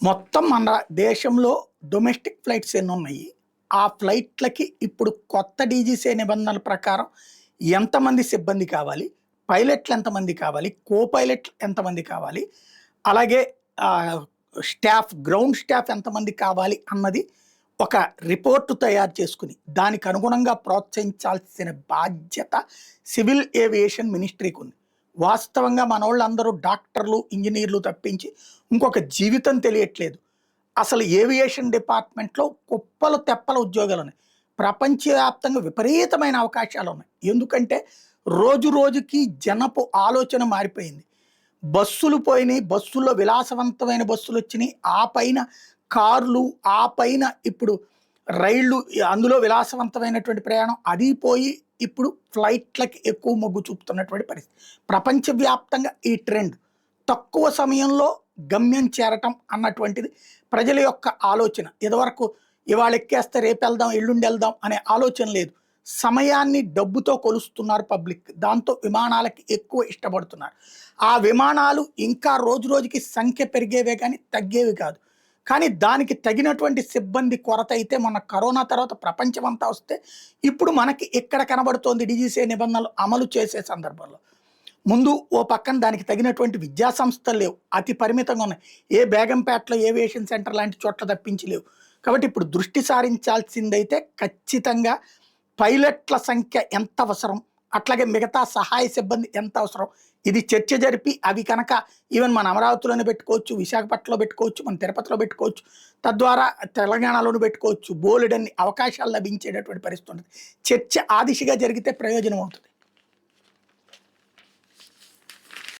మొత్తం మన దేశంలో డొమెస్టిక్ ఫ్లైట్స్ ఎన్నున్నాయి. ఆ ఫ్లైట్‌లకి ఇప్పుడు కొత్త డీజీసీ నిబంధనల ప్రకారం ఎంతమంది సిబ్బంది కావాలి? పైలట్‌లు ఎంతమంది కావాలి? కో పైలట్‌లు ఎంతమంది కావాలి? అలాగే ఆహ్, గ్రౌండ్ స్టాఫ్ ఎంతమంది కావాలి అన్నది ఒక రిపోర్ట్ తయారు చేసుకొని, దానికి అనుగుణంగా ప్రోత్సహించాల్సిన బాధ్యత సివిల్ ఏవియేషన్ మినిస్ట్రీకుంది. వాస్తవంగా మనోళ్ళందరూ డాక్టర్లు, ఇంజినీర్లు తప్పించి ఇంకొక జీవితం తెలియట్లేదు. అసలు ఏవియేషన్ డిపార్ట్‌మెంట్‌లో కుప్పలు తెప్పల ఉద్యోగాలున్నాయి. ప్రపంచవ్యాప్తంగా విపరీతమైన అవకాశాలున్నాయి. ఎందుకంటే రోజు రోజుకి జనపు ఆలోచన మారిపోయింది. బస్సులు పోయినాయి. బస్సుల్లో విలాసవంతమైన బస్సులొచ్చినియి. ఆ పైన కార్లు, ఆ పైన ఇప్పుడు రైళ్ళు, అందులో విలాసవంతమైనటువంటి ప్రయాణం. అది పోయి ఇప్పుడు ఫ్లైట్‌లకి ఎక్కువ మొగ్గు చూపుతున్నటువంటి పరిస్థితి. ప్రపంచవ్యాప్తంగా ఈ ట్రెండ్. తక్కువ సమయంలో గమ్యం చేరటం అన్నటువంటిది ప్రజల యొక్క ఆలోచన. ఇదివరకు ఇవాళ ఎక్కేస్తే రేపెళ్దాం, ఎల్లుండెళ్దాం అనే ఆలోచన లేదు. సమయాన్ని డబ్బుతో కొలుస్తున్నారు పబ్లిక్. దాంతో విమానాలకి ఎక్కువ ఇష్టపడుతున్నారు. ఆ విమానాలు ఇంకా రోజు రోజుకి సంఖ్య పెరిగేవే గానీ తగ్గేవి కాదు. కానీ దానికి తగినటువంటి సిబ్బంది కొరత అయితే మొన్న కరోనా తర్వాత ప్రపంచమంతా వస్తే, ఇప్పుడు మనకి ఇక్కడ కనబడుతోంది డీజీసీ నిబంధనలు అమలు చేసే సందర్భంలో. ముందు ఓ పక్కన దానికి తగినటువంటి విద్యా సంస్థలు లేవు. అతి పరిమితంగా ఉన్నాయి. ఏ బేగంపేటలో ఏవియేషన్ సెంటర్ లాంటి చోట్ల తప్పించి లేవు. కాబట్టి ఇప్పుడు దృష్టి సారించాల్సిందైతే ఖచ్చితంగా పైలట్ల సంఖ్య ఎంత అవసరం, అట్లాగే మిగతా సహాయ సిబ్బంది ఎంత అవసరం, ఇది చర్చ జరిపి అవి కనుక ఈవెన్ మన అమరావతిలోనే పెట్టుకోవచ్చు, విశాఖపట్నంలో పెట్టుకోవచ్చు, మన తిరుపతిలో పెట్టుకోవచ్చు, తద్వారా తెలంగాణలోనూ పెట్టుకోవచ్చు. బోలెడన్ని అవకాశాలు లభించేటటువంటి పరిస్థితి ఉంటుంది. చర్చ ఆ దిశగా జరిగితే ప్రయోజనం అవుతుంది.